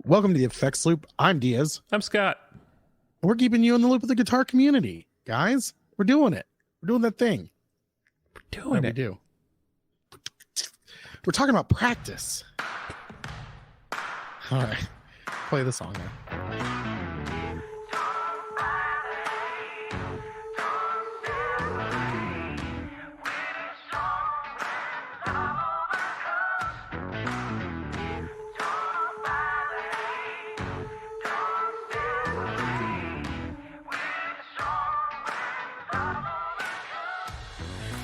Welcome to the Effects Loop. I'm Diaz. I'm Scott. We're keeping you in the loop of the guitar community, guys. We're doing it. We're doing that thing. We're doing it. We do. We're talking about practice. All right. Play the song now.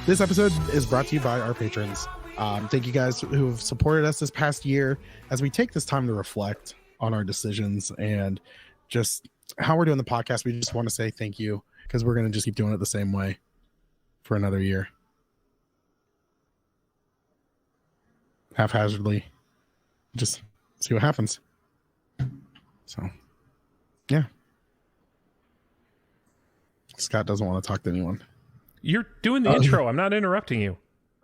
This episode is brought to you by our patrons. Thank you guys who have supported us this past year as we take this time to reflect on our decisions and just how we're doing the podcast. We just want to say thank you because we're going to just keep doing it the same way for another year. Haphazardly. Just see what happens. So, yeah. Scott doesn't want to talk to anyone. You're doing the intro. I'm not interrupting you.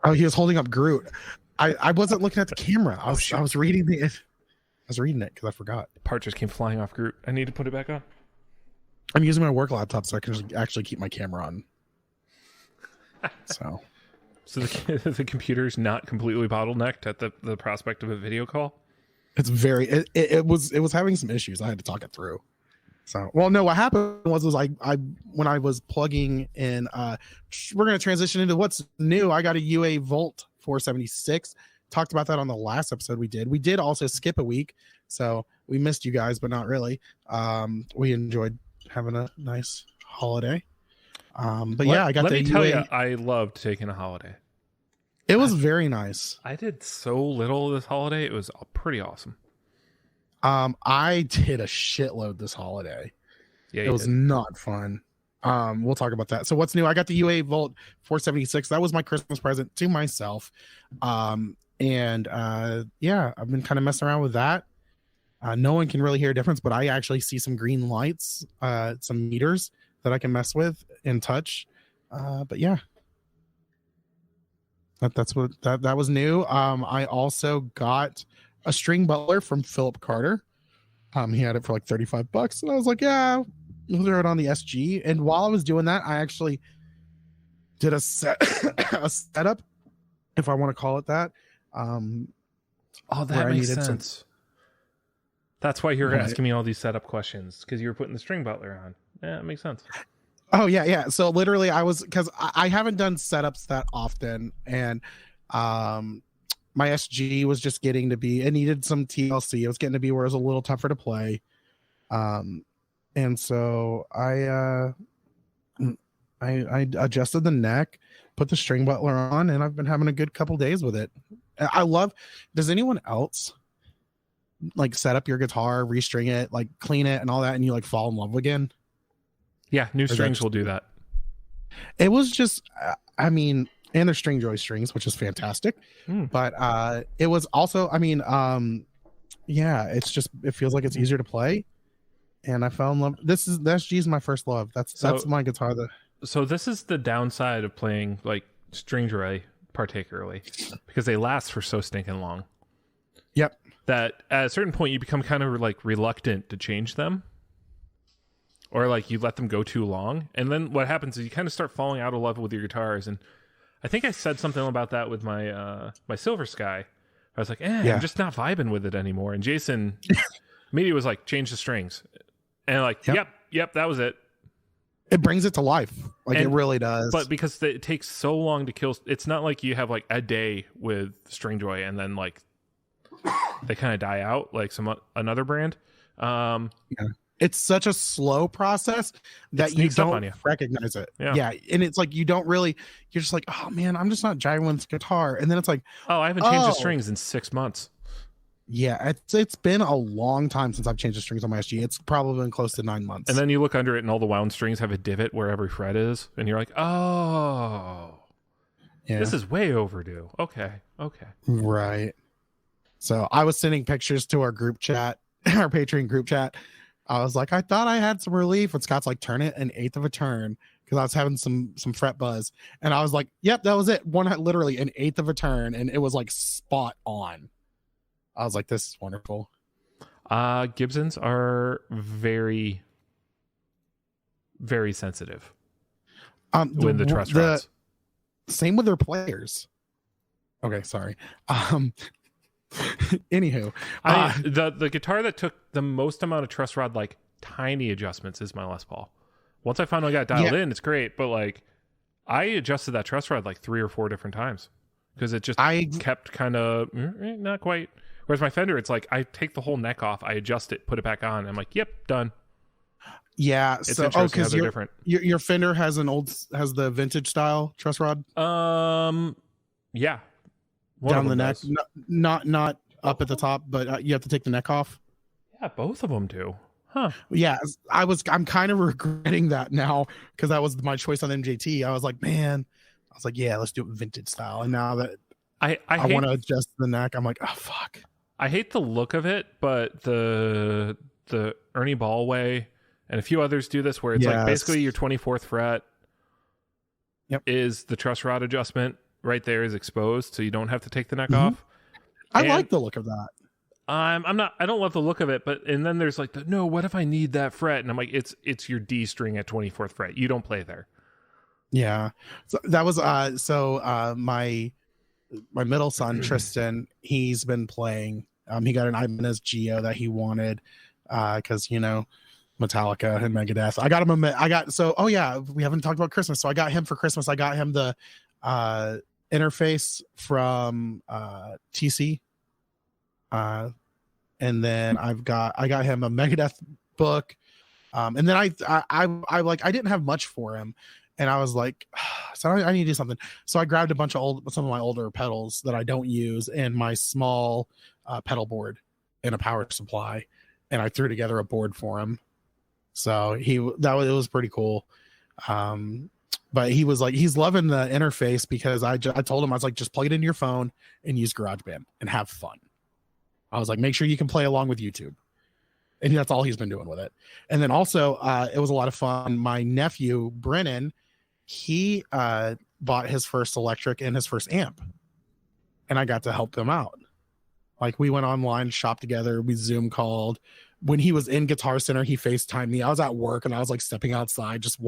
Oh, he was holding up Groot. I wasn't looking at the camera. I was reading it. I was reading it because I forgot. The part just came flying off Groot. I need to put it back on. I'm using my work laptop so I can actually keep my camera on. So the computer's not completely bottlenecked at the prospect of a video call. It's very. It was having some issues. I had to talk it through. So, well, no, what happened was I when I was plugging in, we're going to transition into what's new. I got a UA Volt 476. Talked about that on the last episode we did. We did also skip a week, so we missed you guys, but not really. We enjoyed having a nice holiday. But yeah, I got the UA. Let me tell you, I loved taking a holiday. It was very nice. I did so little this holiday. It was pretty awesome. I did a shitload this holiday. Yeah, it was not fun. We'll talk about that. So what's new? I got the UA Volt 476. That was my Christmas present to myself. Yeah, I've been kind of messing around with that. No one can really hear a difference, but I actually see some green lights, some meters that I can mess with and touch. But yeah, that was new. I also got a string butler from Philip Carter. He had it for like $35, and I was like, yeah, we'll throw it on the SG. And while I was doing that, I actually did a setup, if I want to call it that. That makes sense. That's why you're asking me all these setup questions, because you were putting the string butler on. Yeah, it makes sense. Oh yeah. So literally, because I haven't done setups that often, and my SG was just getting to be, it needed some TLC. It was getting to be where it was a little tougher to play. And so I adjusted the neck, put the string butler on, and I've been having a good couple days with it. Does anyone else like set up your guitar, restring it, like clean it and all that, and you like fall in love again? Yeah, new strings will do that. It was just, and they're string joy strings, which is fantastic. But it was also, it's just, it feels like it's easier to play, and I fell in love. The SG is my first love. That's my guitar. So this is the downside of playing like string joy, particularly because they last for so stinking long. Yep. That at a certain point you become kind of like reluctant to change them, or like you let them go too long, and then what happens is you kind of start falling out of love with your guitars. And I think I said something about that with my my Silver Sky. I was like, I'm just not vibing with it anymore. And Jason immediately was like, change the strings. And like, yep, that was it. It brings it to life. It really does. But because it takes so long to kill, it's not like you have like a day with String Joy and then like they kind of die out like another brand. It's such a slow process that you don't recognize it. Yeah. And it's like, you don't really, you're just like, oh man, I'm just not jiving with this guitar. And then it's like, oh, I haven't changed the strings in 6 months. Yeah. It's been a long time since I've changed the strings on my SG. It's probably been close to 9 months. And then you look under it and all the wound strings have a divot where every fret is. And you're like, oh, this is way overdue. Okay. Right. So I was sending pictures to our group chat, our Patreon group chat. I was like, I thought I had some relief. And Scott's like, turn it an eighth of a turn, because I was having some fret buzz. And I was like, yep, that was it. Literally an eighth of a turn. And it was like spot on. I was like, this is wonderful. Gibsons are very, very sensitive when the truss rods. Same with their players. Okay, sorry. Anywho, the guitar that took the most amount of truss rod, like tiny adjustments, is my Les Paul. Once I finally got dialed in, it's great. But like, I adjusted that truss rod like 3 or 4 different times because it just kept kind of not quite. Whereas my Fender, it's like I take the whole neck off, I adjust it, put it back on. I'm like, yep, done. Yeah. It's interesting how they're different. Your Fender has the vintage style truss rod. Yeah. Down the neck, not up at the top, but you have to take the neck off. Yeah, both of them do. Huh. Yeah, I'm kind of regretting that now because that was my choice on MJT. I was like, yeah, let's do it vintage style. And now that I want to adjust the neck, I'm like, oh fuck. I hate the look of it, but the Ernie Ball way and a few others do this where it's like basically your 24th fret is the truss rod adjustment. Right there is exposed, so you don't have to take the neck off. I like the look of that. I don't love the look of it, and then there's like what if I need that fret? And I'm like, it's your D string at 24th fret. You don't play there. Yeah. So that was my middle son Tristan, he's been playing. He got an Ibanez Geo that he wanted because Metallica and Megadeth. I got him we haven't talked about Christmas, so I got him for Christmas. I got him the interface from TC, and then I got him a Megadeth book, and then I didn't have much for him, and I was like, so I need to do something. So I grabbed some of my older pedals that I don't use and my small pedal board and a power supply, and I threw together a board for him. So it was pretty cool. But he was like, he's loving the interface because I told him, I was like, just plug it into your phone and use GarageBand and have fun. I was like, make sure you can play along with YouTube. And that's all he's been doing with it. And then also, it was a lot of fun. My nephew, Brennan, he bought his first electric and his first amp. And I got to help them out. Like we went online, shopped together, we Zoom called. When he was in Guitar Center, he FaceTimed me. I was at work and I was like stepping outside, just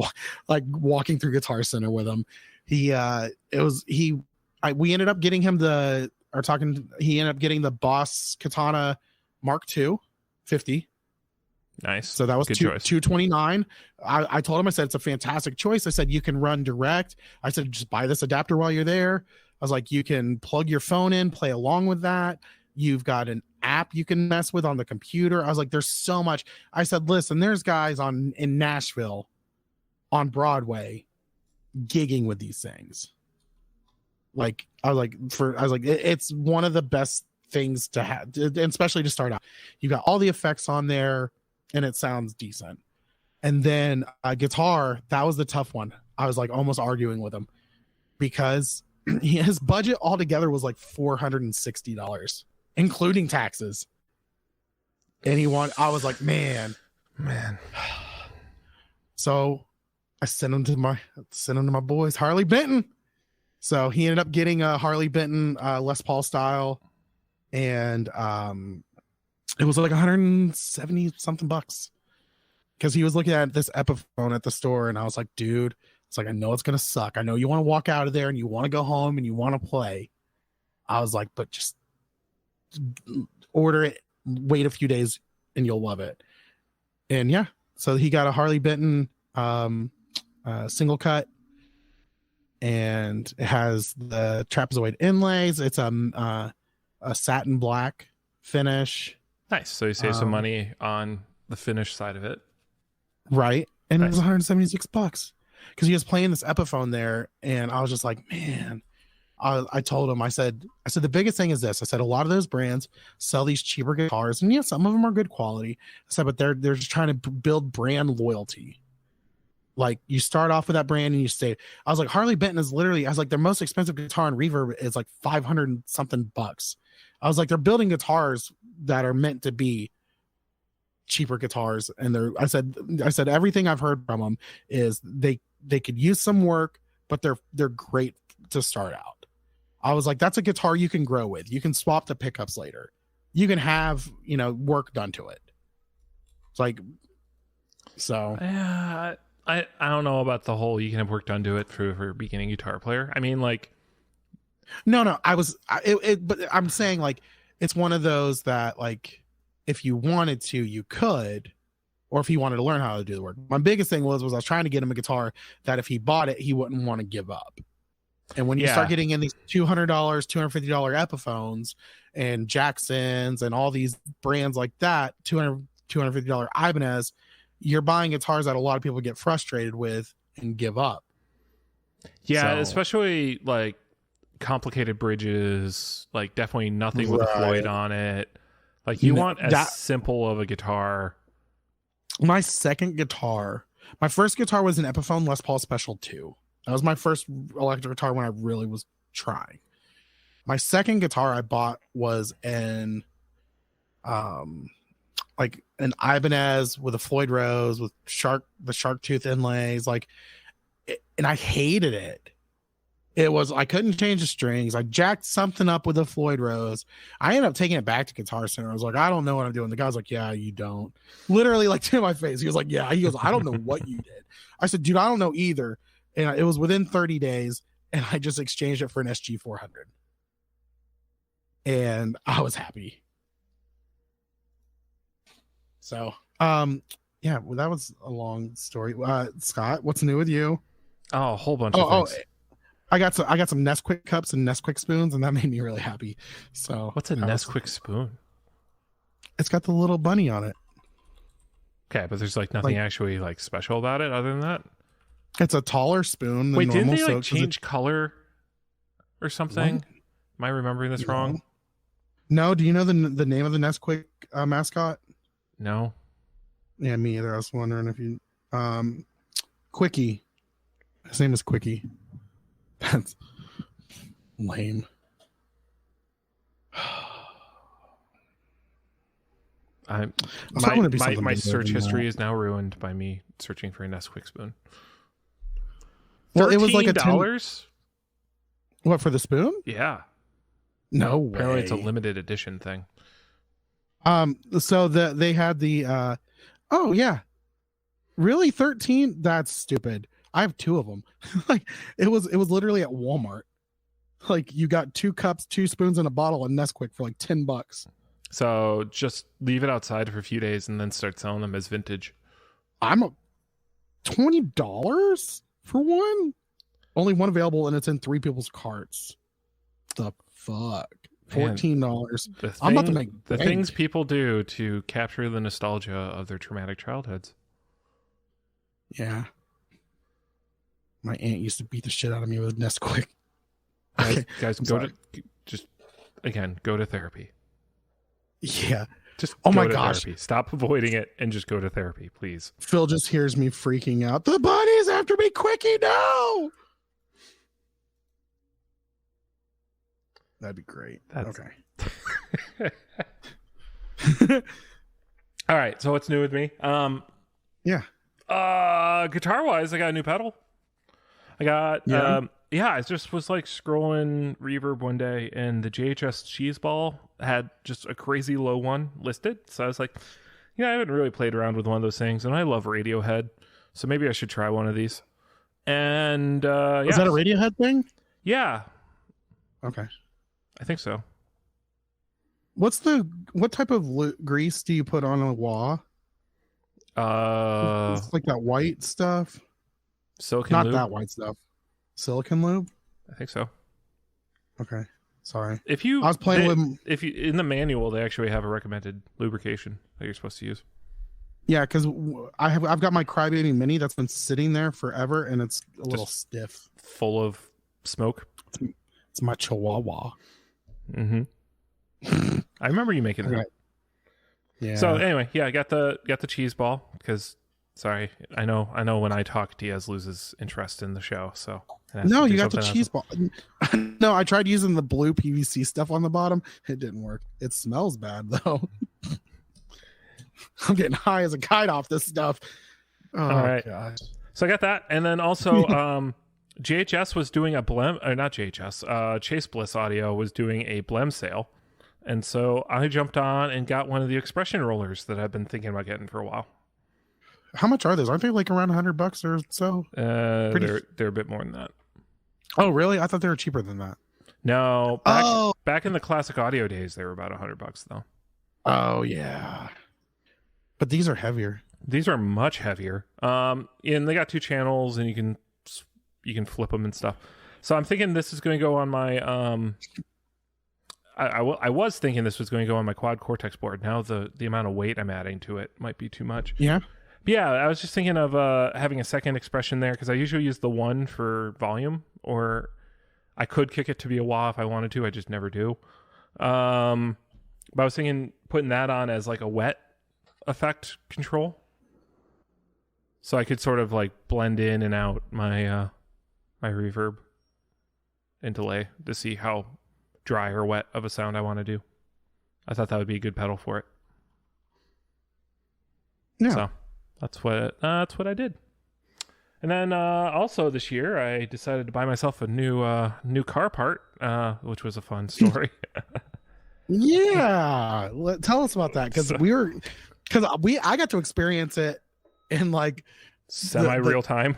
walking through Guitar Center with him. We ended up getting him he ended up getting the Boss Katana Mark II 50. Nice. So that was $229. I told him, I said, it's a fantastic choice. I said, you can run direct. I said, just buy this adapter while you're there. I was like, you can plug your phone in, play along with that. You've got an app you can mess with on the computer. I was like, there's so much. I said, listen, there's guys in Nashville on Broadway gigging with these things. Like, it's one of the best things to have, and especially to start out. You got all the effects on there and it sounds decent. And then guitar, that was the tough one. I was like almost arguing with him because his budget altogether was like $460. Including taxes. And I was like, man. So I sent him to my boys, Harley Benton. So he ended up getting a Harley Benton Les Paul style. And it was like 170 something bucks. Because he was looking at this Epiphone at the store, and I was like, dude, it's like, I know it's gonna suck. I know you want to walk out of there and you want to go home and you want to play. I was like, but just order it, wait a few days, and you'll love it. And yeah, so he got a Harley Benton single cut, and it has the trapezoid inlays. It's a satin black finish. Nice. So you save some money on the finish side of it, right? And nice. It was $176 because he was playing this Epiphone there, and I was just like, man. I told him, I said, the biggest thing is this. I said, a lot of those brands sell these cheaper guitars, and yeah, some of them are good quality. I said, but they're just trying to build brand loyalty. Like, you start off with that brand and you stay. I was like, Harley Benton is literally, I was like, their most expensive guitar and reverb is like 500 and something bucks. I was like, they're building guitars that are meant to be cheaper guitars. And I said, everything I've heard from them is they could use some work, but they're great to start out. I was like, that's a guitar you can grow with. You can swap the pickups later. you can have, work done to it. It's like, so. Yeah, I don't know about the whole you can have work done to it for a beginning guitar player. I mean, like, no, but I'm saying like, it's one of those that like, if you wanted to, you could, or if he wanted to learn how to do the work. My biggest thing was I was trying to get him a guitar that if he bought it, he wouldn't want to give up. And when you start getting in these $200, $250 Epiphones and Jacksons and all these brands like that, $250 Ibanez, you're buying guitars that a lot of people get frustrated with and give up. Yeah, especially like complicated bridges, like definitely nothing with a Floyd on it. Like you want as simple of a guitar. My second guitar, my first guitar was an Epiphone Les Paul Special 2. That was my first electric guitar when I really was trying. My second guitar I bought was like an Ibanez with a Floyd Rose with the shark tooth inlays, and I hated it. I couldn't change the strings. I jacked something up with a Floyd Rose. I ended up taking it back to Guitar Center. I was like, I don't know what I'm doing. The guy's like, yeah, you don't. Literally, like, to my face. He was like, yeah. He goes, I don't know what you did. I said, dude, I don't know either. And it was within 30 days, and I just exchanged it for an SG 400. And I was happy. So, yeah, well, that was a long story. Scott, what's new with you? Oh, a whole bunch of things. I got some Nesquik cups and Nesquik spoons, and that made me really happy. So, what's a Nesquik spoon? It's got the little bunny on it. Okay, but there's like nothing actually like special about it other than that. It's a taller spoon. Wait, didn't they like change color or something? What? Am I remembering this wrong? No. Do you know the name of the Nesquik mascot? No. Yeah, me either. I was wondering if you Quickie. His name is Quickie. That's lame. My search history is now ruined by me searching for a Nesquik spoon. Well, it was like $13? What, for the spoon? Yeah. No way. Apparently it's a limited edition thing. So they had the oh yeah. Really, 13? That's stupid. I have 2 of them. Like it was literally at Walmart. Like you got 2 cups, 2 spoons, and a bottle of Nesquik for like $10. So just leave it outside for a few days and then start selling them as vintage. I'm $20 for one. Only one available, and it's in 3 people's carts. The fuck. $14. I'm about to make the things people do to capture the nostalgia of their traumatic childhoods. Yeah. My aunt used to beat the shit out of me with Nesquik. Guys, go to therapy. Yeah. Just oh my gosh. Therapy. Stop avoiding it and just go to therapy, please. Phil just hears me freaking out. The bunny's after me, Quickie, no! That'd be great. Okay. All right. So what's new with me? Yeah. Guitar wise, I got a new pedal. I got I just was like scrolling Reverb one day, and the JHS cheese ball had just a crazy low one listed. So I was like, I haven't really played around with one of those things, and I love Radiohead, so maybe I should try one of these. And is that a Radiohead thing? Yeah. Okay. I think so. What type of grease do you put on a wah? It's like that white stuff. Silicon Not lube? that white stuff. Silicon lube? I think so. Okay. Sorry. If you in the manual, they actually have a recommended lubrication that you're supposed to use. Yeah, because I've got my Crybaby Mini that's been sitting there forever, and it's a little stiff, full of smoke. It's my Chihuahua. Mm-hmm. I remember you making that. Right. Yeah. So anyway, I got the cheese ball because sorry, I know when I talk, Diaz loses interest in the show. So no, you got the cheese ball. No, I tried using the blue PVC stuff on the bottom. It didn't work. It smells bad though. I'm getting high as a kite off this stuff. Oh, all right. Gosh. So I got that, and then also JHS was doing a Blem, or not JHS. Chase Bliss Audio was doing a Blem sale. And so I jumped on and got one of the expression rollers that I've been thinking about getting for a while. How much are those? Aren't they like around $100 or so? They're a bit more than that. Oh, really? I thought they were cheaper than that. No, back in the classic audio days, they were about $100 though. Oh yeah, but these are heavier. These are much heavier. And they got 2 channels, and you can flip them and stuff. So I'm thinking this is going to go on my I was thinking this was going to go on my quad cortex board. Now the amount of weight I'm adding to it might be too much. Yeah. But yeah, I was just thinking of having a second expression there, because I usually use the 1 for volume, or I could kick it to be a wah if I wanted to. I just never do. But I was thinking putting that on as like a wet effect control, so I could sort of like blend in and out my my reverb and delay to see how dry or wet of a sound I want to do. I thought that would be a good pedal for it. Yeah. So that's what I did. And then also this year I decided to buy myself a new car part, which was a fun story. Yeah, tell us about that, because I got to experience it in like semi-real time.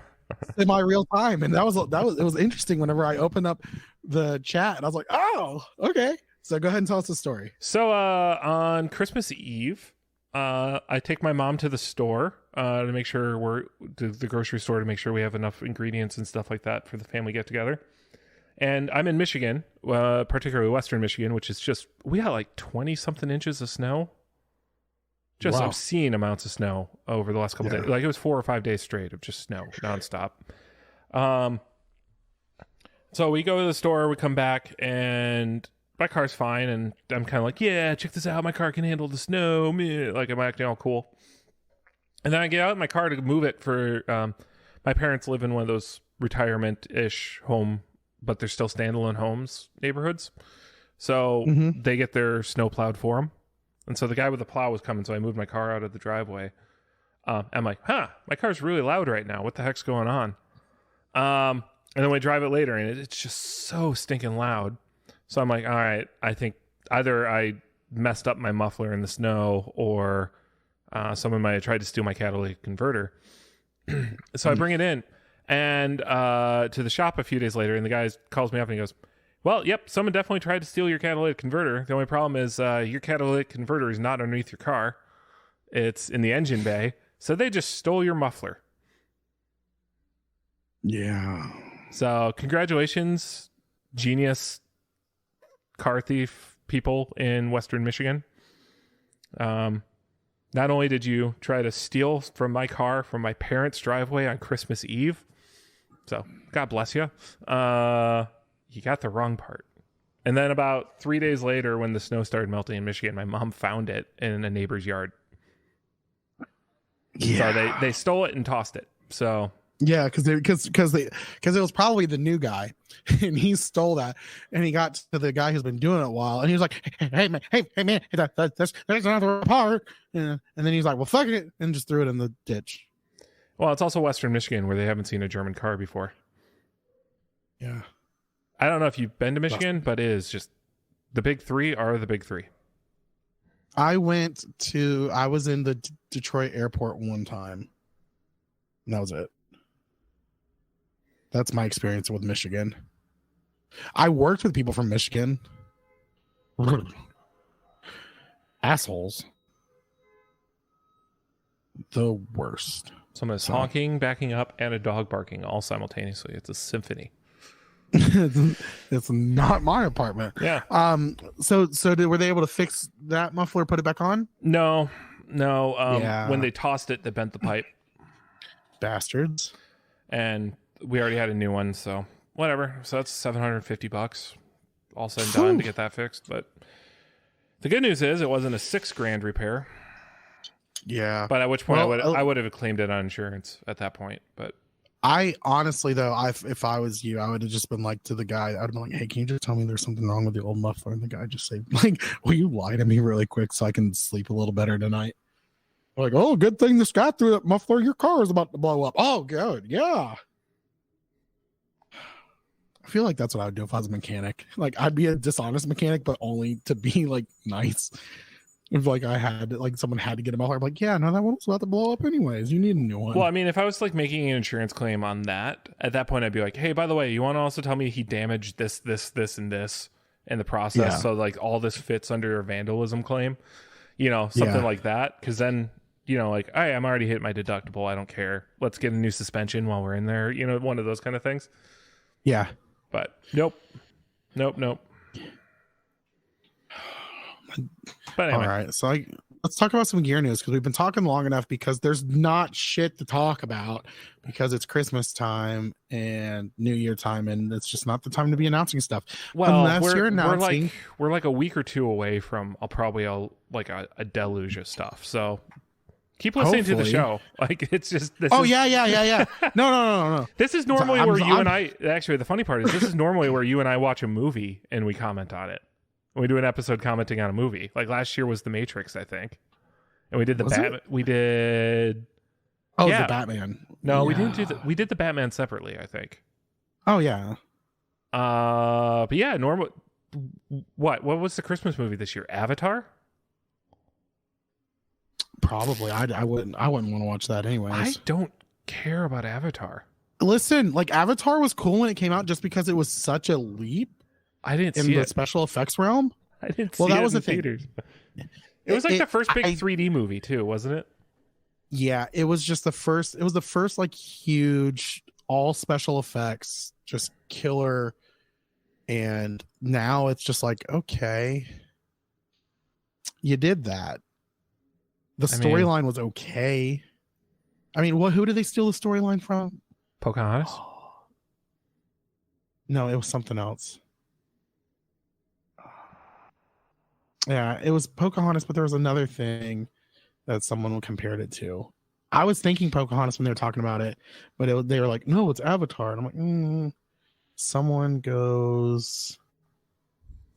Semi-real time, and that was it was interesting. Whenever I opened up the chat, and I was like, oh, okay. So go ahead and tell us the story. So on Christmas Eve, I take my mom to the store to make sure the grocery store to make sure we have enough ingredients and stuff like that for the family get together. And I'm in Michigan, particularly Western Michigan, which is just, we got like 20 something inches of snow. Just Wow. obscene amounts of snow over the last couple days. Like it was 4 or 5 days straight of just snow nonstop. So we go to the store, we come back, and my car's fine. And I'm kind of like, yeah, check this out. My car can handle the snow. Meh. Like I'm acting all cool. And then I get out in my car to move it for, my parents live in one of those retirement-ish home, but they're still standalone homes neighborhoods. So they get their snow plowed for them. And so the guy with the plow was coming, so I moved my car out of the driveway. I'm like, my car's really loud right now. What the heck's going on? And then we drive it later, and it's just so stinking loud. So I'm like, all right, I think either I messed up my muffler in the snow, or someone might have tried to steal my catalytic converter. So I bring it in and to the shop a few days later, and the guy calls me up and he goes, well, yep, someone definitely tried to steal your catalytic converter. The only problem is your catalytic converter is not underneath your car. It's in the engine bay. So they just stole your muffler. Yeah. So congratulations, genius car thief people in Western Michigan. Not only did you try to steal from my car from my parents' driveway on Christmas Eve, so God bless you, you got the wrong part. And then about 3 days later, when the snow started melting in Michigan, my mom found it in a neighbor's yard. Yeah. So they stole it and tossed it. So yeah, because it was probably the new guy, and he stole that, and he got to the guy who's been doing it a while, and he was like, hey man, that's another part, and then he's like, well, fuck it, and just threw it in the ditch. Well, it's also Western Michigan, where they haven't seen a German car before. Yeah. I don't know if you've been to Michigan, but it is just, the big three are the big three. I was in the Detroit airport one time, and that was it. That's my experience with Michigan. I worked with people from Michigan. Assholes. The worst. Someone is honking, backing up, and a dog barking all simultaneously. It's a symphony. It's not my apartment. Yeah. So were they able to fix that muffler, put it back on? No. Yeah. When they tossed it, they bent the pipe. Bastards. And we already had a new one, so whatever. So that's $750 all said and done to get that fixed. But the good news is it wasn't a $6,000 repair. Yeah. But at which point I would have claimed it on insurance at that point. But I honestly, though, if I was you, I would have just been like to the guy, I'd have been like, hey, can you just tell me there's something wrong with the old muffler? And the guy just say, like, will you lie to me really quick so I can sleep a little better tonight? Like, oh, good thing this guy threw that muffler. Your car is about to blow up. Oh, good. Yeah. I feel like that's what I would do if I was a mechanic. Like I'd be a dishonest mechanic, but only to be like nice. If like I had like someone had to get him out, I'm like, yeah, no, that one was about to blow up anyways. You need a new one. Well, I mean, if I was like making an insurance claim on that, at that point I'd be like, hey, by the way, you want to also tell me he damaged this, and this in the process, so like all this fits under a vandalism claim, something like that. Because then, like, hey, I'm already hit my deductible. I don't care. Let's get a new suspension while we're in there. One of those kind of things. Yeah. But nope. But anyway. All right, so let's talk about some gear news because we've been talking long enough because there's not shit to talk about because it's Christmas time and New Year time and it's just not the time to be announcing stuff. Well, unless you're announcing, we're like a week or two away from a deluge of stuff. So keep listening to the show. Like it's just this. Oh yeah. No. This is normally where you and I. Actually, the funny part is this is normally where you and I watch a movie and we comment on it. We do an episode commenting on a movie. Like last year was The Matrix, I think, and we did the Batman. We did. Oh, the Batman. No, we didn't do the. We did the Batman separately, I think. Oh yeah. But yeah, normal. What was the Christmas movie this year? Avatar. Probably. I wouldn't want to watch that anyways. I don't care about Avatar. Listen, like Avatar was cool when it came out just because it was such a leap. I didn't in see the it. Special effects realm. I didn't see it. Well, that was the theaters. It was like the first big 3D movie too, wasn't it? Yeah, it was just the first. It was the first like huge all special effects, just killer. And now it's just like, okay, you did that. The storyline was okay. I mean, who did they steal the storyline from? Pocahontas? No, it was something else. Yeah, it was Pocahontas, but there was another thing that someone compared it to. I was thinking Pocahontas when they were talking about it, but they were like, no, it's Avatar. And I'm like, someone goes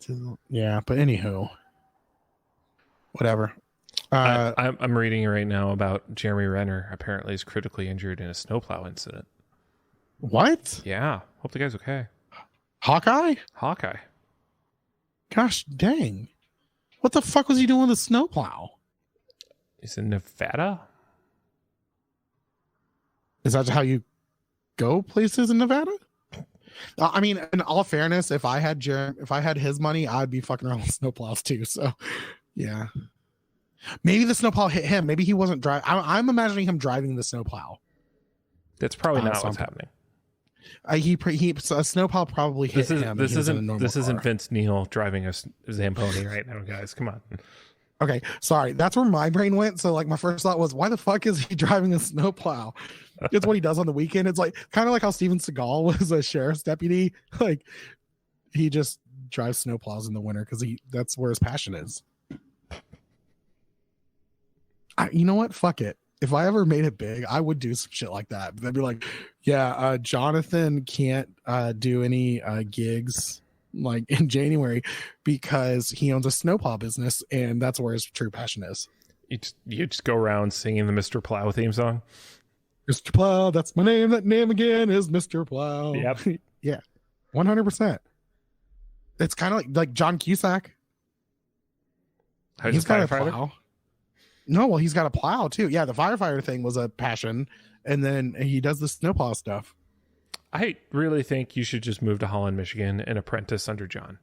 to, yeah, but anywho, whatever. I'm reading right now about Jeremy Renner apparently is critically injured in a snowplow incident. What? Yeah. Hope the guy's okay. Hawkeye? Gosh dang. What the fuck was he doing with a snowplow? He's in Nevada? Is that how you go places in Nevada? I mean, in all fairness, if I had his money, I'd be fucking around with snowplows too. So, yeah. Maybe the snowplow hit him. Maybe he wasn't driving. I'm imagining him driving the snowplow. That's probably not what's happening. A snowplow probably hit him. This isn't Vince Neil driving a Zamboni right now, guys. Come on. Okay, sorry. That's where my brain went. So, like, my first thought was, why the fuck is he driving a snowplow? It's what he does on the weekend. It's like kind of like how Steven Seagal was a sheriff's deputy. Like, he just drives snowplows in the winter because that's where his passion is. You know what? Fuck it. If I ever made it big, I would do some shit like that. They'd be like, yeah, Jonathan can't do any gigs like in January because he owns a snowplow business and that's where his true passion is. You just go around singing the Mr. Plow theme song. Mr. Plow, that's my name. That name again is Mr. Plow. Yep. Yeah. 100%. It's kind of like John Cusack. He's got a plow. No, well, he's got a plow too. Yeah, the firefighter thing was a passion, and then he does the snowplow stuff. I really think you should just move to Holland, Michigan, and apprentice under John.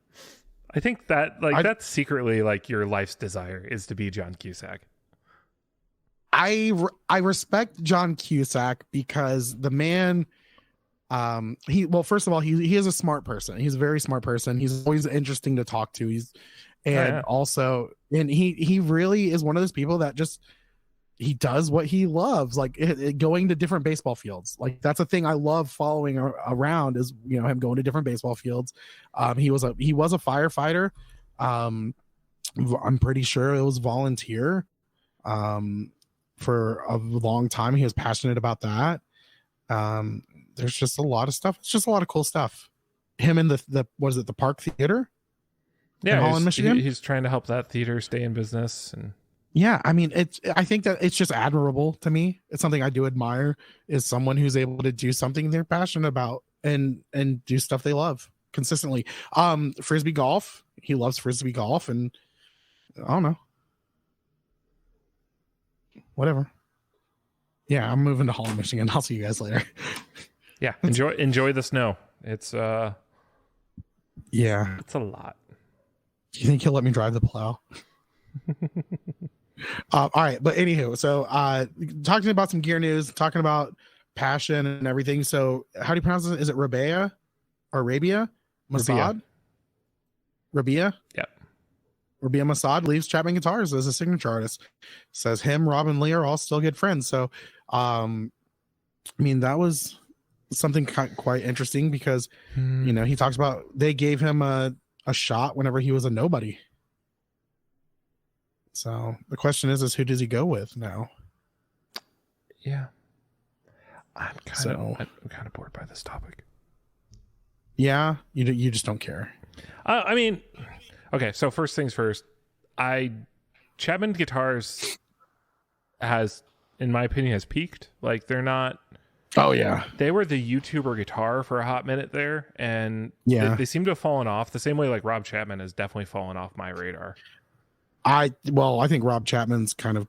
I think that that's secretly like your life's desire is to be John Cusack. I respect John Cusack because the man, first of all, he is a smart person. He's a very smart person. He's always interesting to talk to. He really is one of those people that just he does what he loves, like going to different baseball fields. Like that's a thing I love following around is him going to different baseball fields. He was a firefighter. I'm pretty sure it was volunteer. For a long time, he was passionate about that. There's just a lot of stuff. It's just a lot of cool stuff. Him in the Park Theater. Yeah, Holland, Michigan. He's trying to help that theater stay in business, and yeah, I mean, I think that it's just admirable to me. It's something I do admire is someone who's able to do something they're passionate about and do stuff they love consistently. Frisbee golf, he loves frisbee golf, and I don't know, whatever. Yeah, I'm moving to Holland, Michigan. I'll see you guys later. Yeah, enjoy the snow. It's yeah, it's a lot. Do you think he'll let me drive the plow? All right, but anywho, so talking about some gear news, talking about passion and everything. So how do you pronounce it? Is it Rabea or Rabia Masad? Rabia? Yeah. Rabia Masad leaves Chapman Guitars as a signature artist. Says him, Rob, and Lee are all still good friends. So I mean, that was something quite interesting because you know, he talks about they gave him a shot whenever he was a nobody. So the question is who does he go with now? Yeah. I'm kind of bored by this topic. Yeah, you just don't care. I mean, okay, so first things first, Chapman Guitars has, in my opinion, has peaked. Like, they're not. Oh yeah, they were the YouTuber guitar for a hot minute there, and yeah, they seem to have fallen off the same way like Rob Chapman has definitely fallen off my radar. I think Rob Chapman's kind of,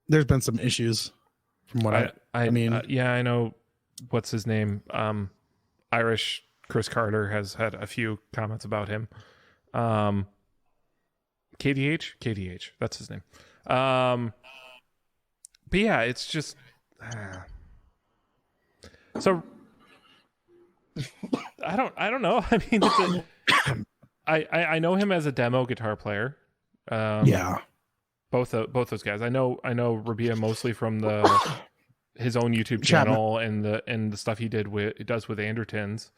there's been some issues from what I mean. Yeah, I know. What's his name? Irish Chris Carter has had a few comments about him. KDH, that's his name. But yeah, it's just so I don't know. I mean, I know him as a demo guitar player. Yeah, both those guys. I know Rabia mostly from his own YouTube channel and the stuff he does with Andertons,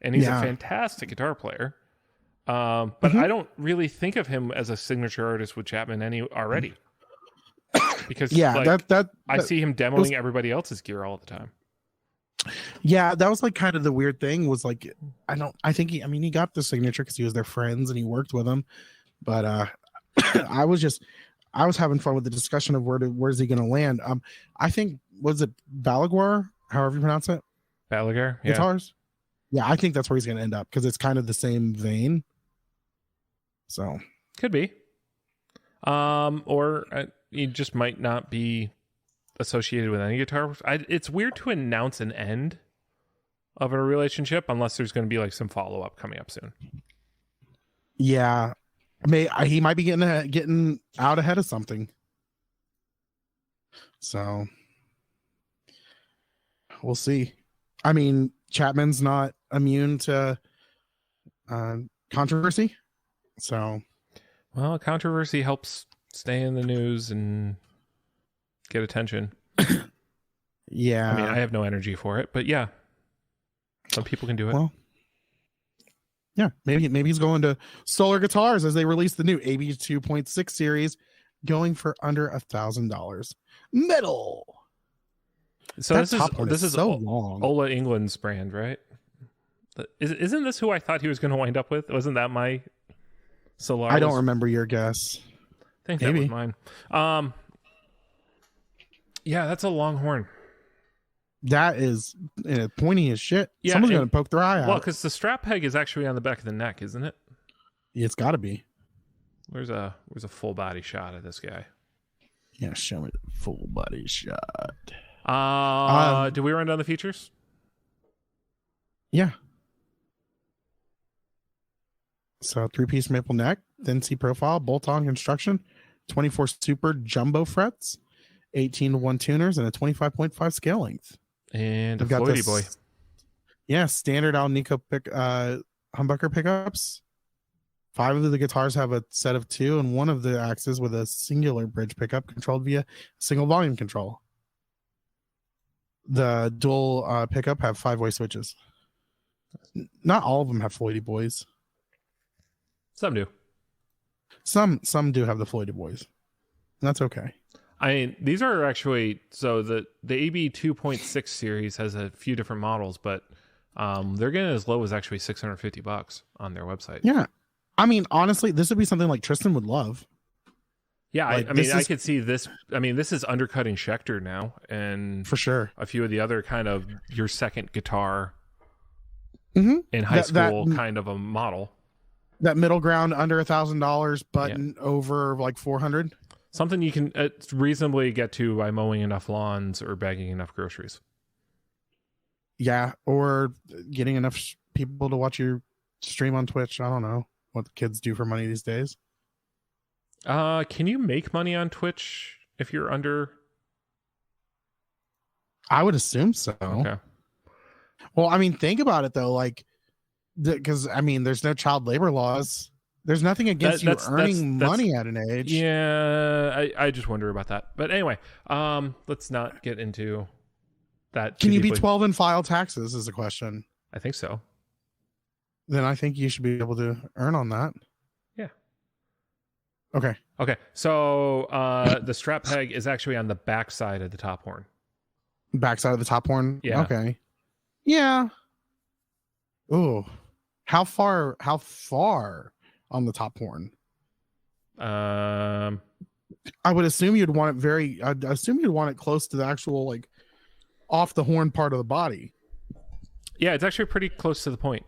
and he's a fantastic guitar player. But I don't really think of him as a signature artist with Chapman already. Because I see him demoing everybody else's gear all the time. Yeah, that was like kind of the weird thing was like, I think he got the signature because he was their friends and he worked with them. But I was having fun with the discussion of where's he going to land. I think, was it Balaguer, however you pronounce it? Balaguer, yeah. Guitars? Yeah, I think that's where he's going to end up because it's kind of the same vein. So could be. Or he just might not be associated with any guitar. It's weird to announce an end of a relationship unless there's going to be like some follow up coming up soon. Yeah, he might be getting out ahead of something. So we'll see. I mean, Chapman's not immune to controversy. So, well, controversy helps stay in the news and get attention. Yeah. I mean, I have no energy for it, but yeah, some people can do it. Well, yeah, maybe he's going to Solar Guitars as they release the new AB 2.6 series, going for under $1,000. Metal. So this is so long. Ola England's brand, right? Isn't this who I thought he was going to wind up with? Wasn't that my Solar? I don't remember your guess. I think that was mine. Yeah, that's a Longhorn. That is pointy as shit. Yeah, someone's going to poke their eye out. Well, because the strap peg is actually on the back of the neck, isn't it? It's got to be. Where's a full body shot of this guy? Yeah, show me the full body shot. Do we run down the features? Yeah. So 3-piece maple neck, thin C profile, bolt-on construction, 24 super jumbo frets, 18-to-1 tuners, and a 25.5 scale length. And a floaty boy. Yeah, standard Alnico humbucker pickups. 5 of the guitars have a set of 2, and 1 of the axes with a singular bridge pickup controlled via single volume control. The dual pickup have 5-way switches. Not all of them have floaty boys. Some do. Some do have the floaty boys. And that's okay. I mean, these are actually, so the AB 2.6 series has a few different models, but they're getting as low as actually $650 on their website. Yeah. I mean, honestly, this would be something like Tristan would love. Yeah, like, I could see this. I mean, this is undercutting Schecter now, and for sure, a few of the other kind of your second guitar in high school kind of a model. That middle ground under $1,000, but over like 400. Something you can reasonably get to by mowing enough lawns or bagging enough groceries. Yeah, or getting enough people to watch your stream on Twitch. I don't know what the kids do for money these days. Can you make money on Twitch if you're under? I would assume so. Okay. Well, I mean, think about it though. Like, because I mean, there's no child labor laws. There's nothing against you earning money at an age. Yeah, I just wonder about that. But anyway, let's not get into that. Can you be 12 and file taxes? Is the question. I think so. Then I think you should be able to earn on that. Yeah. Okay. So the strap peg is actually on the back side of the top horn. Backside of the top horn. Yeah. Okay. Yeah. Ooh. How far on the top horn? I would assume you'd want it I'd assume you'd want it close to the actual, like, off the horn part of the body. Yeah, it's actually pretty close to the point.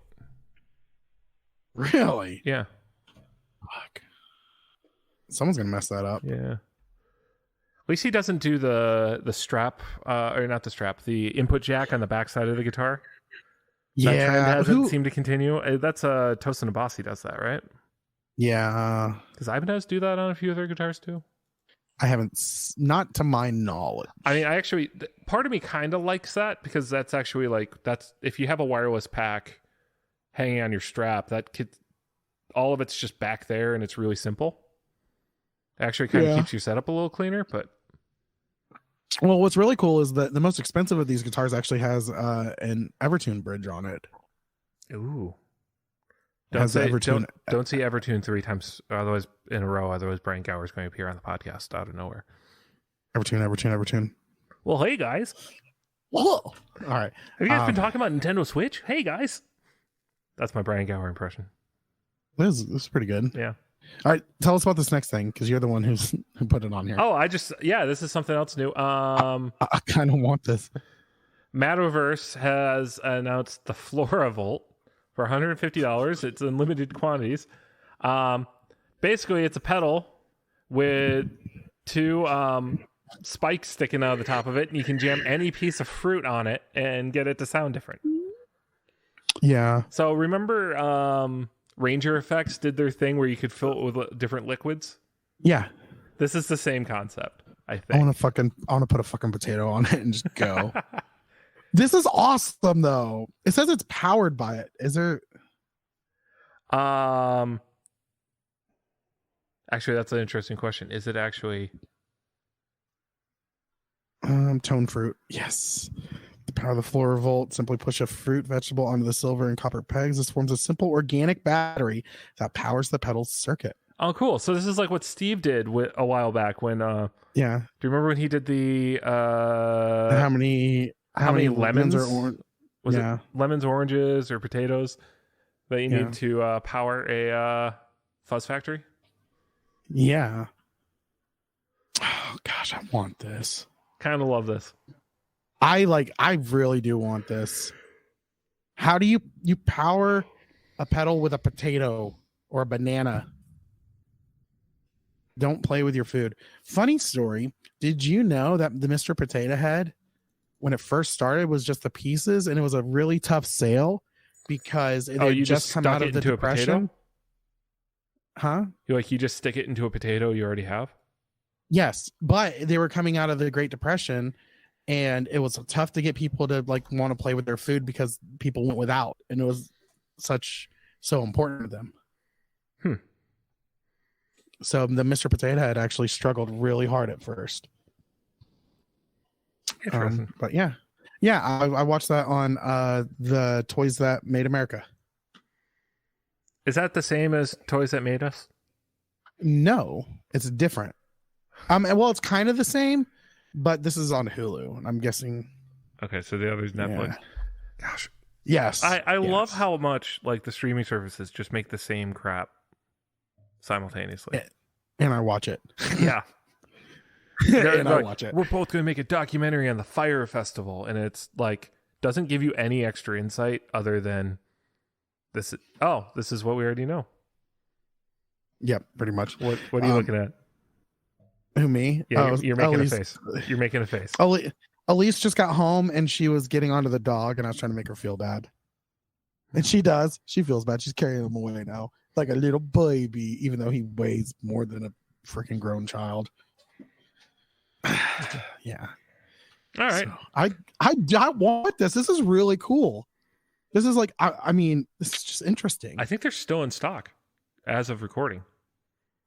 Really? Yeah. Fuck. Someone's gonna mess that up. Yeah. At least he doesn't do the strap, or not the strap, the input jack on the backside of the guitar. Yeah. That trend hasn't seemed to continue. That's Tosin Abasi does that, right? Yeah. Does Ibanez do that on a few other guitars too? I haven't, not to my knowledge. I mean, I actually, part of me kind of likes that, because that's actually like, that's, if you have a wireless pack hanging on your strap, all of it's just back there and it's really simple. It actually kind of keeps your setup a little cleaner, but. Well, what's really cool is that the most expensive of these guitars actually has an Evertune bridge on it. Ooh. Don't say Evertune 3 times otherwise in a row, otherwise Brian Gower is going to appear on the podcast out of nowhere. Evertune. Well, hey guys. Whoa. All right. Have you guys been talking about Nintendo Switch? Hey guys. That's my Brian Gower impression. This is pretty good. Yeah. All right, tell us about this next thing, because you're the one who put it on here. Oh, this is something else new. I kind of want this. Metaverse has announced the FloraVolt for $150. It's in limited quantities. Basically, it's a pedal with two spikes sticking out of the top of it, and you can jam any piece of fruit on it and get it to sound different. Yeah. So remember Ranger Effects did their thing where you could fill it with different liquids? Yeah. This is the same concept, I think. I want to put a fucking potato on it and just go. This is awesome, though. It says it's powered by it. Is there? Actually, that's an interesting question. Is it actually? Tone fruit. Yes. The power of the FloraVolt. Simply push a fruit vegetable onto the silver and copper pegs. This forms a simple organic battery that powers the pedal circuit. Oh, cool. So this is like what Steve did a while back when. Yeah. Do you remember when he did the? How many lemons or orange? Was it lemons, oranges, or potatoes that you need to power a fuzz factory? Yeah. Oh gosh, I want this. Kind of love this. I really do want this. How do you power a pedal with a potato or a banana? Don't play with your food. funny story. Did you know that the Mr. Potato Head, when it first started, was just the pieces, and it was a really tough sale because it had just come out of the Depression? Huh? You just stick it into a potato you already have? Yes, but they were coming out of the Great Depression, and it was tough to get people to want to play with their food because people went without, and it was so important to them. So the Mr. Potato Head actually struggled really hard at first. Interesting. But yeah, I watched that on the Toys That Made America. Is that the same as Toys That Made Us? No, it's different. Well, it's kind of the same, but this is on Hulu, and I'm guessing. Okay, so the other's Netflix. Yeah. Gosh. Yes. I love how much the streaming services just make the same crap simultaneously. And I watch it. Yeah. And I watch it. We're both going to make a documentary on the Fire Festival, and it's doesn't give you any extra insight other than This is what we already know. Yep, pretty much. What are you looking at? Who, me? Yeah, you're making a face. You're making a face. Elise just got home and she was getting onto the dog, and I was trying to make her feel bad. And she does. She feels bad. She's carrying him away now, like a little baby, even though he weighs more than a freaking grown child. Yeah. All right. So I want this. This is really cool. This is like, I mean, this is just interesting. I think they're still in stock as of recording.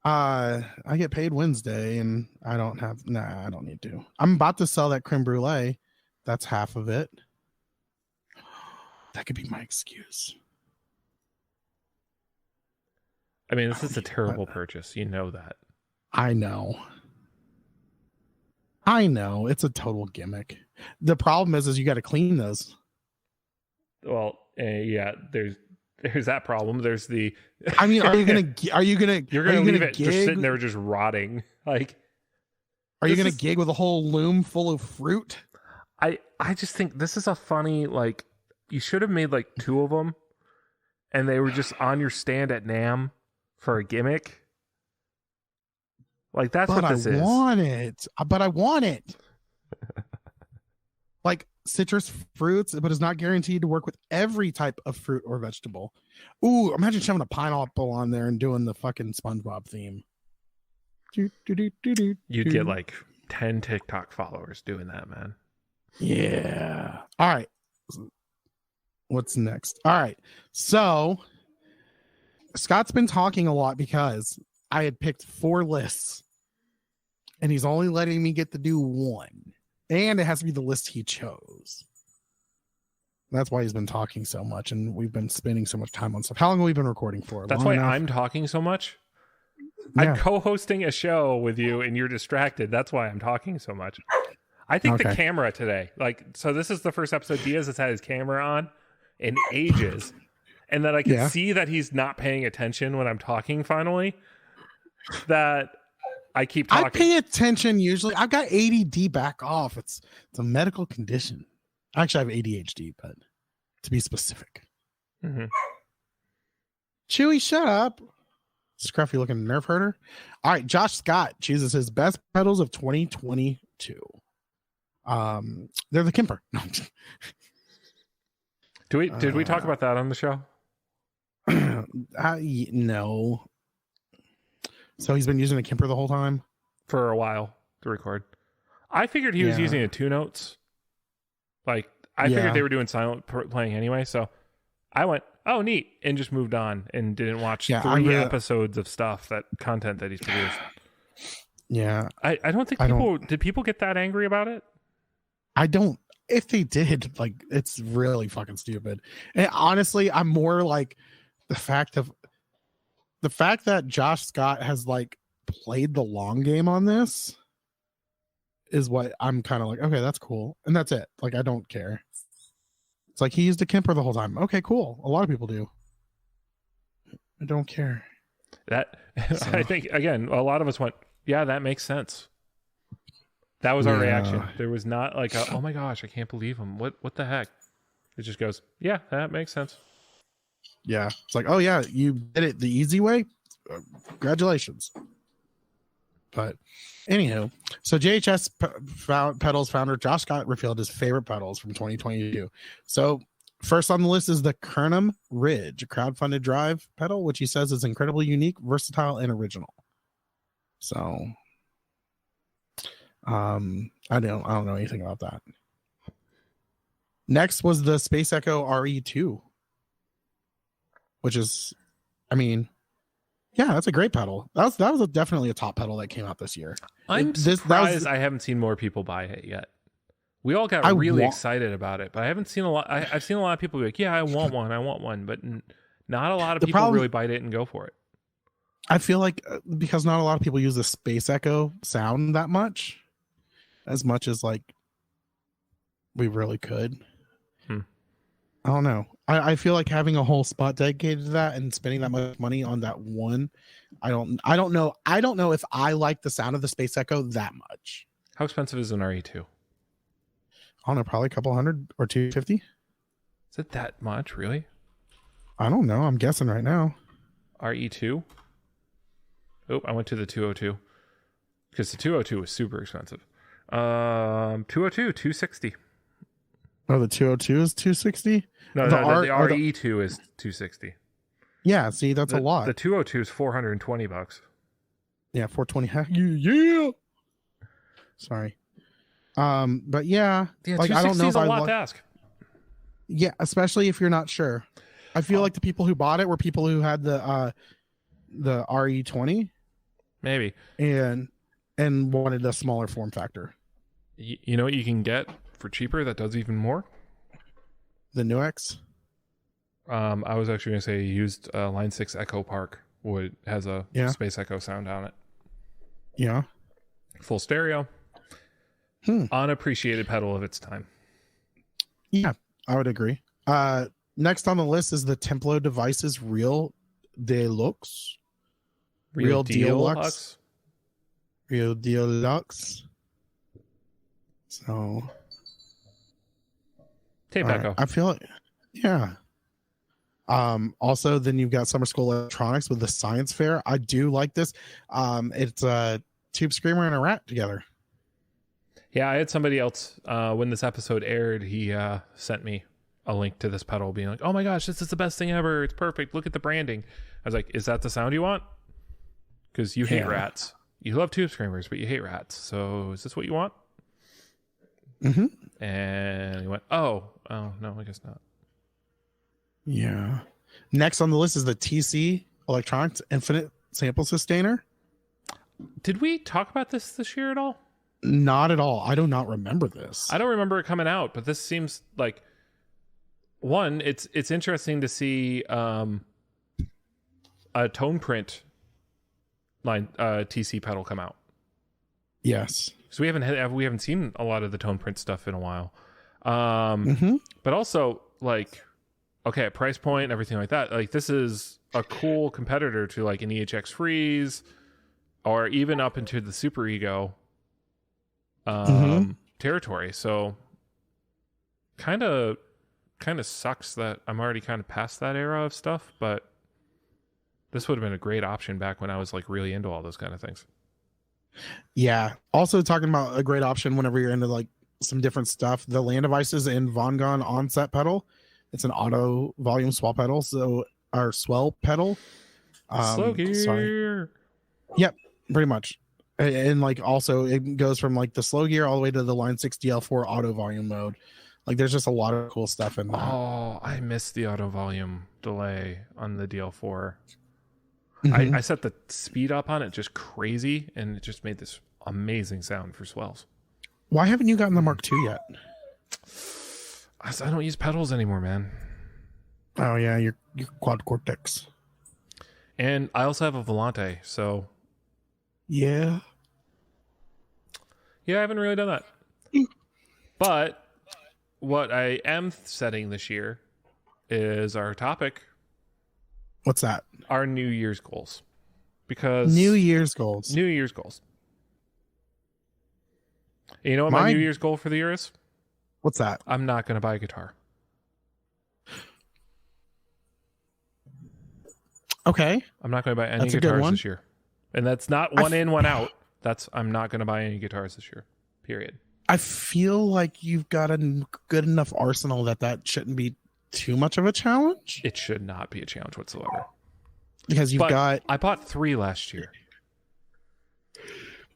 I get paid Wednesday, and I don't need to. I'm about to sell that creme brulee. That's half of it. That could be my excuse. I mean, this is a terrible purchase. You know that. I know. It's a total gimmick. The problem is you got to clean those. Well, yeah, there's that problem. There's the. I mean, are you gonna leave it just sitting there, just rotting? Like, are you gonna gig with a whole loom full of fruit? I just think this is a funny, like, you should have made like 2 of them, and they were just on your stand at NAMM for a gimmick. Like, that's what this is. But I want it. Like citrus fruits, but it's not guaranteed to work with every type of fruit or vegetable. Ooh, imagine shoving a pineapple on there and doing the fucking SpongeBob theme. You'd get like 10 TikTok followers doing that, man. Yeah. All right. What's next? All right. So Scott's been talking a lot because I had picked 4 lists, and he's only letting me get to do 1. And it has to be the list he chose. That's why he's been talking so much, and we've been spending so much time on stuff. How long have we been recording for? That's why I'm talking so much. Yeah. I'm co-hosting a show with you, and you're distracted. That's why I'm talking so much. I think the camera today, so this is the first episode Diaz has had his camera on in ages, and that I can see that he's not paying attention when I'm talking finally. That I keep talking. I pay attention usually. I've got ADD. Back off. It's a medical condition. Actually, I have ADHD, but to be specific. Mm-hmm. Chewy, shut up. Scruffy looking nerve herder. All right, Josh Scott chooses his best pedals of 2022. They're the Kemper. Did we talk about that on the show? No. So he's been using a Kemper the whole time? For a while to record. I figured he was using a 2 notes. Like, I figured they were doing silent playing anyway, so I went, oh, neat, and just moved on and didn't watch 3 episodes of content that he's produced. Yeah. I don't think did people get that angry about it? I don't. If they did, like, it's really fucking stupid. And honestly, I'm more like the fact that Josh Scott has like played the long game on this is what I'm kind of like, okay, that's cool. And that's it. Like, I don't care. It's like he used a Kemper the whole time. Okay, cool. A lot of people do. I don't care. I think, again, a lot of us went, yeah, that makes sense. That was our reaction. There was not like, oh my gosh, I can't believe him. What the heck? It just goes, yeah, that makes sense. Yeah. It's like, oh yeah, you did it the easy way. Congratulations. But anywho, so JHS pedals founder Josh Scott revealed his favorite pedals from 2022. So first on the list is the Kernum Ridge, a crowdfunded drive pedal, which he says is incredibly unique, versatile, and original. So I don't know anything about that. Next was the Space Echo RE2, which is, I mean, yeah, that's a great pedal. That was definitely a top pedal that came out this year. I'm surprised I haven't seen more people buy it yet. We all got really excited about it, but I haven't seen a lot. I've seen a lot of people be like, yeah, I want one, but not a lot of people really bite it and go for it. I feel like because not a lot of people use the Space Echo sound that much as like we really could. I don't know. I feel like having a whole spot dedicated to that and spending that much money on that one, I don't know. I don't know if I like the sound of the Space Echo that much. How expensive is an RE2? I don't know, probably a couple hundred or $250. Is it that much, really? I don't know. I'm guessing right now. RE2. Oh, I went to the 202 because the 202 was super expensive. 202, 260. Oh, the 202 is 260. No, the RE2 is 260. Yeah, see, that's a lot. The 202 is $420. Yeah, 420. Yeah. Sorry. But yeah, like I don't know if I want to ask. Yeah, especially if you're not sure. I feel like the people who bought it were people who had the RE20, maybe, and wanted a smaller form factor. You know what you can get for cheaper that does even more? The Nuix. I was actually going to say used Line 6 Echo Park has a Space Echo sound on it. Yeah. Full stereo. Unappreciated pedal of its time. Yeah, I would agree. Next on the list is the Templo Devices Real Deluxe. Real Deluxe. Real Deluxe. So tape echo. I feel like, yeah. Also, then you've got Summer School Electronics with the Science Fair. I do like this. It's a Tube Screamer and a Rat together. Yeah, I had somebody else when this episode aired. He sent me a link to this pedal, being like, "Oh my gosh, this is the best thing ever! It's perfect. Look at the branding." I was like, "Is that the sound you want? Because you hate rats. You love Tube Screamers, but you hate rats. So is this what you want?" Mm-hmm. And he went, "Oh no, I guess not." Yeah. Next on the list is the TC Electronics Infinite Sample Sustainer. Did we talk about this year at all? Not at all. I do not remember this. I don't remember it coming out, but this seems like one. It's interesting to see a tone print line TC pedal come out. Yes. So we haven't seen a lot of the tone print stuff in a while. But also like, okay, at price point, everything like that. Like this is a cool competitor to like an EHX Freeze or even up into the Super Ego territory. So kind of sucks that I'm already kind of past that era of stuff, but this would have been a great option back when I was like really into all those kind of things. Yeah. Also talking about a great option whenever you're into like some different stuff, the Land Devices and Vongon onset pedal. It's an auto volume swell pedal. So our swell pedal. Slow gear. Sorry. Yep, pretty much. And like also it goes from like the slow gear all the way to the Line 6 DL4 auto volume mode. Like there's just a lot of cool stuff in there. Oh, I missed the auto volume delay on the DL4. I set the speed up on it just crazy, and it just made this amazing sound for swells. Why haven't you gotten the Mark II yet? I don't use pedals anymore, man. Oh yeah, your quad cortex. And I also have a Volante, so yeah, I haven't really done that. But what I am setting this year is our topic. What's that? Our New Year's goals. Because New Year's goals. You know what my New Year's goal for the year is? What's that? I'm not going to buy a guitar. Okay. I'm not going to buy any guitars this year. And that's not one in, one out. I'm not going to buy any guitars this year. Period. I feel like you've got a good enough arsenal that shouldn't be too much of a challenge. It should not be a challenge whatsoever. Because I bought 3 last year.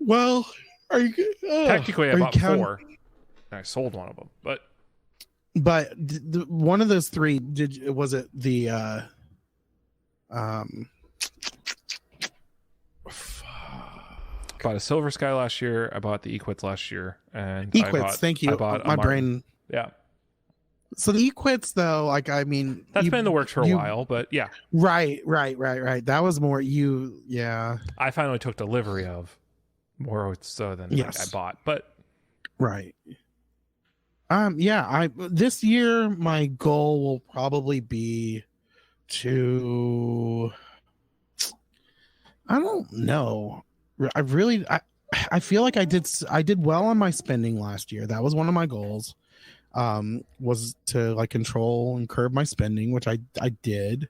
Well, are you technically I bought 4. And I sold one of them, but one of those 3 was it the bought a Silver Sky last year. I bought the Equits last year, and thank you. I bought my brain. Yeah. So the Equits though, like I mean, that's been in the works for a while, but yeah. Right. That was more you. Yeah. I finally took delivery of more so than I bought, but right. Yeah. This year my goal will probably be to. I don't know. I feel like I did well on my spending last year. That was one of my goals. was to like control and curb my spending, which I did.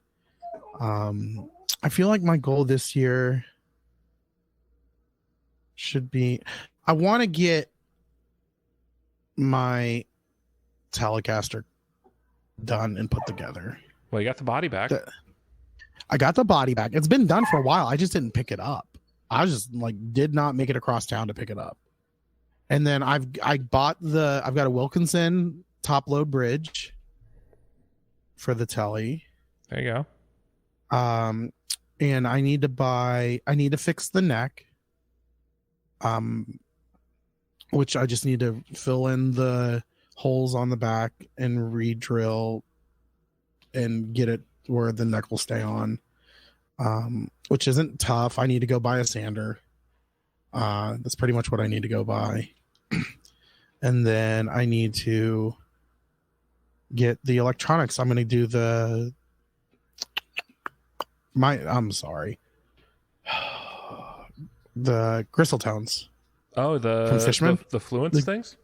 I feel like my goal this year should be, I want to get my Telecaster done and put together. Well, you got the body back. I got the body back. It's been done for a while. I just didn't pick it up. I just like did not make it across town to pick it up. And then I've got a Wilkinson top load bridge for the Telly. There you go. And I need to fix the neck. Which I just need to fill in the holes on the back and re-drill and get it where the neck will stay on. Which isn't tough. I need to go buy a sander. That's pretty much what I need to go buy. And then I need to get the electronics. I'm going to do I'm sorry. The Gristle Tones. Oh, from Fishman? The Fluence things?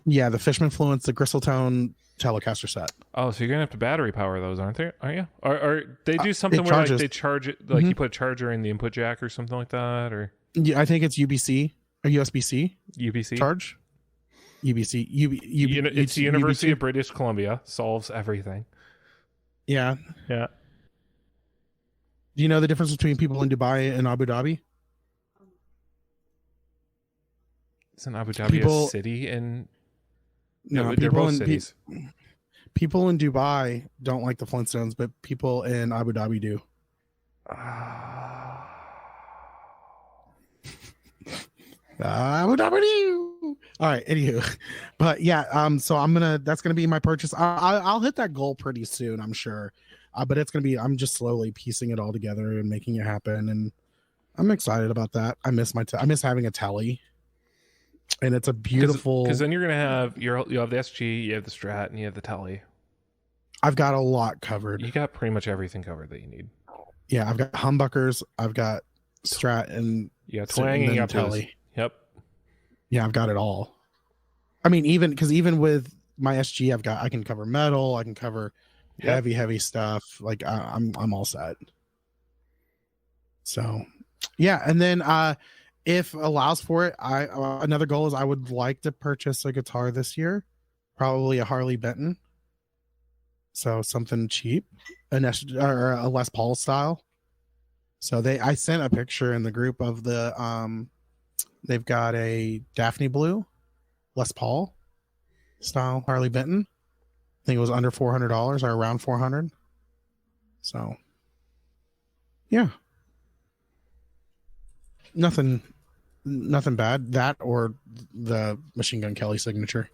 Yeah, the Fishman Fluence, the Gristle Tone Telecaster set. Oh, so you're going to have to battery power those, aren't you? Or they do something where like they charge it, like you put a charger in the input jack or something like that? Or yeah, I think it's UBC or USB-C. UBC? Charge? UBC. It's the University of British Columbia. Solves everything. Yeah. Yeah. Do you know the difference between people in Dubai and Abu Dhabi? Isn't Abu Dhabi a city? No, they're both cities. People in Dubai don't like the Flintstones, but people in Abu Dhabi do. Abu Dhabi. All right, anywho, but yeah, so that's gonna be my purchase. I'll hit that goal pretty soon, I'm sure. But it's gonna be, I'm just slowly piecing it all together and making it happen, and I'm excited about that. I miss having a Telly. And it's a beautiful, because then you're gonna have you'll have the SG, you have the Strat, and you have the Telly. I've got a lot covered. You got pretty much everything covered that you need. Yeah, I've got humbuckers, I've got Strat, and you got twanging up Telly. Yep. Yeah, I've got it all. I mean, even with my SG, I can cover metal, I can cover heavy stuff. Like I'm all set. So yeah, and then if allows for it, another goal is I would like to purchase a guitar this year, probably a Harley Benton. So something cheap, or a Les Paul style. So I sent a picture in the group of they've got a Daphne Blue Les Paul style Harley Benton. I think it was under $400 or around $400. So yeah, nothing bad. That or the Machine Gun Kelly signature.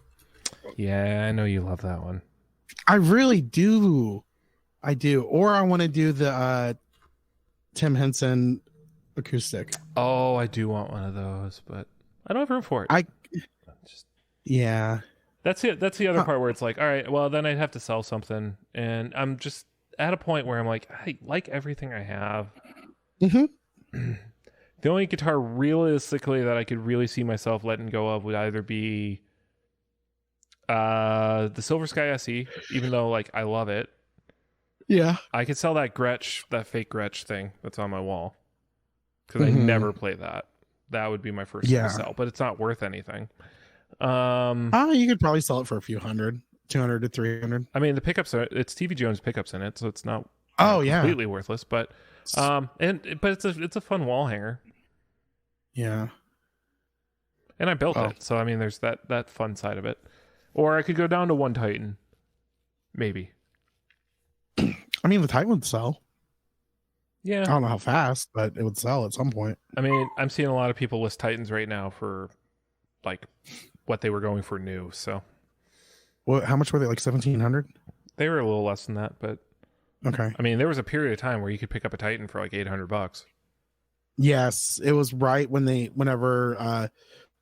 Yeah, I know you love that one. I really do. I do. Or I want to do the Tim Henson acoustic. Oh, I do want one of those, but I don't have room for it. Yeah. That's it. That's the other part where it's like, all right, well, then I'd have to sell something, and I'm just at a point where I'm like, I like everything I have. Mm-hmm. The only guitar realistically that I could really see myself letting go of would either be the Silver Sky SE, even though like I love it. Yeah. I could sell that Gretsch, that fake Gretsch thing that's on my wall, because I never play that. That would be my first thing to sell, but it's not worth anything. You could probably sell it for a few hundred, 200 to 300. I mean, the pickups it's Stevie Jones pickups in it, so it's not completely worthless, but it's a fun wall hanger. Yeah. And I built it, so I mean there's that fun side of it. Or I could go down to one Titan. Maybe. I mean, the Titan would sell. Yeah. I don't know how fast, but it would sell at some point. I mean, I'm seeing a lot of people list Titans right now for like what they were going for new, so. Well, how much were they? Like 1,700? They were a little less than that, but okay. I mean, there was a period of time where you could pick up a Titan for like $800. Yes, it was right whenever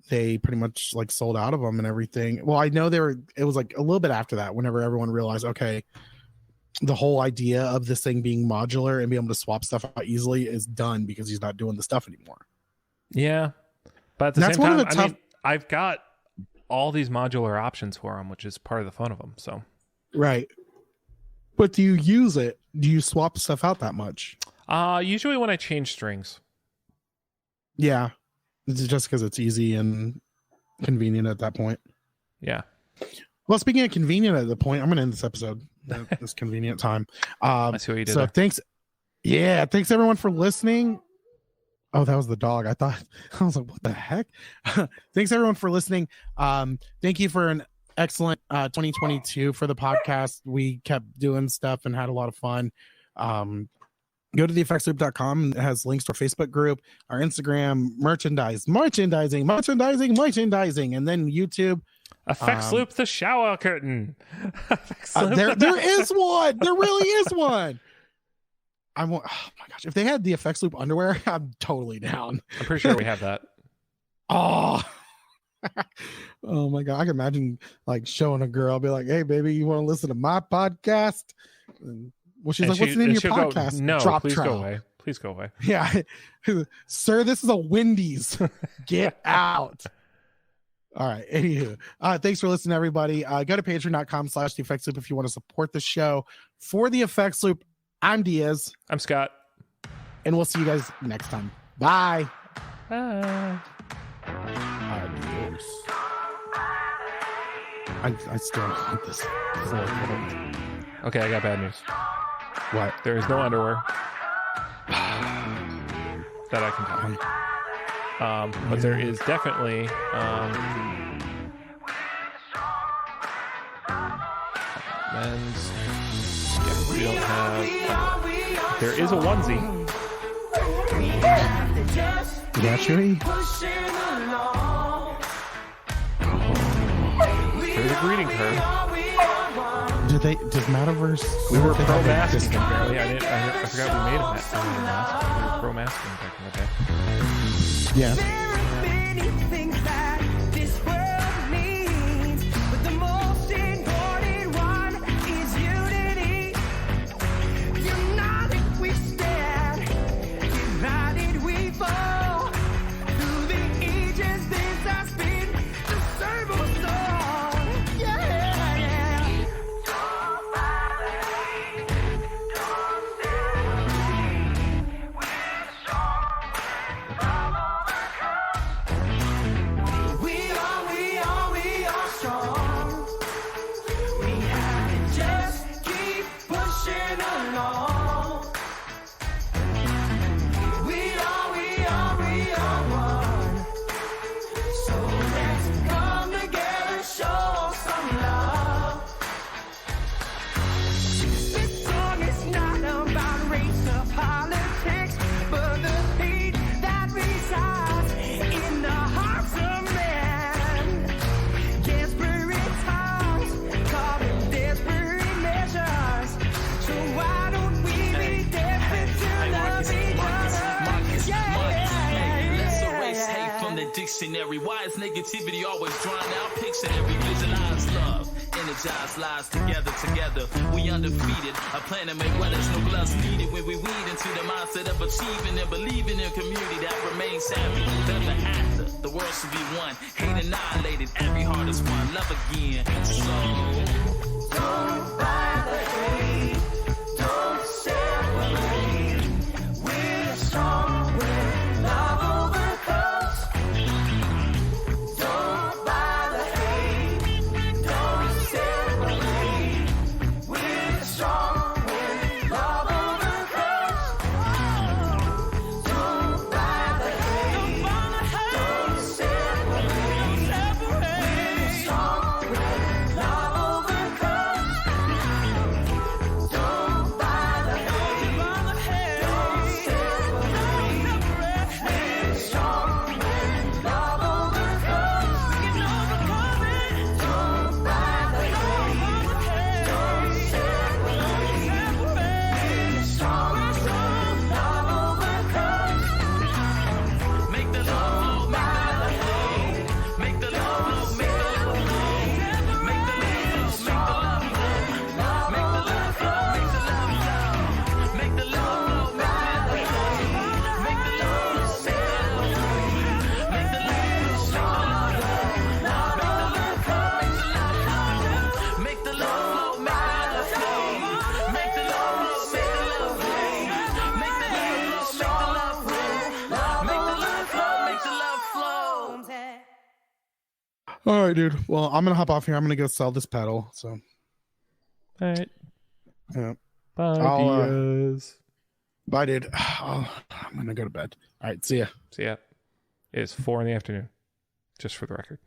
they pretty much like sold out of them and everything. Well, I know it was like a little bit after that, whenever everyone realized, okay, the whole idea of this thing being modular and being able to swap stuff out easily is done because he's not doing the stuff anymore. Yeah. But at the same time, I mean, I've got all these modular options for them, which is part of the fun of them. So, right. But do you use it? Do you swap stuff out that much? Usually when I change strings. Yeah, it's just because it's easy and convenient at that point. Yeah. Well, speaking of convenient at the point, I'm going to end this episode at this convenient time. I see what you did So there. thanks. Yeah, thanks everyone for listening. Oh, that was the dog. I was like, what the heck? Thanks everyone for listening. Thank you for an excellent 2022 for the podcast. We kept doing stuff and had a lot of fun. Go to theeffectsloop.com. It has links to our Facebook group, our Instagram, merchandising, and then YouTube. Effects Loop the shower curtain. There is one. There really is one. Oh my gosh. If they had the Effects Loop underwear, I'm totally down. I'm pretty sure we have that. Oh. Oh my God. I can imagine like showing a girl, I'll be like, hey, baby, you want to listen to my podcast? And, well, she's like, what's the name of your podcast? Go, no, Drop please Trout. go away. Please go away. Yeah. Sir, this is a Wendy's. Get out. All right. Anywho, thanks for listening, everybody. Go to patreon.com/theeffectsloop if you want to support the show. For the Effects Loop, I'm Diaz. I'm Scott. And we'll see you guys next time. Bye. Bye. Adios. I still want this floor. Okay, I got bad news. What? There is no underwear that I can tell. But there is definitely men's. Yeah, we don't have. There is a onesie. Naturally? There's a greeting card. Does Metaverse? We were pro masking apparently. I forgot we made a mask. We were pro masking back in the day. Yeah. There are many things that this world needs, but the most important one is unity. United we stand, divided we fall. Through the ages this has been the same old song. Yeah. We are strong. We have to just keep pushing along. We are one. So let's come together, show some love. This song is not about race or politics, but the hate that resides in the hearts of men. Desperate times, calling desperate measures. So why don't we be desperate to love each other? Let's erase hate from the dictionary. Why is negativity always drawn out? Pictionary, visualize love. Energize lives together. We undefeated. A plan to make well, there's no gloves needed when we weed into the mindset of achieving and believing in a community that remains happy. Ever after, the world should be one. Hate annihilated, every heart is one. Love again. So Don't buy the hate, don't separate. We're strong when love overcomes. Don't buy the hate, don't separate. We're strong when love overcomes. Don't buy the hate, don't separate. We're strong when love overcomes. All right, dude. Well, I'm gonna hop off here. I'm gonna go sell this pedal. So, All right. yeah. Bye, I'll, Diaz. Bye, dude. I'm gonna go to bed. All right. See ya. So yeah, it is 4 in the afternoon, just for the record.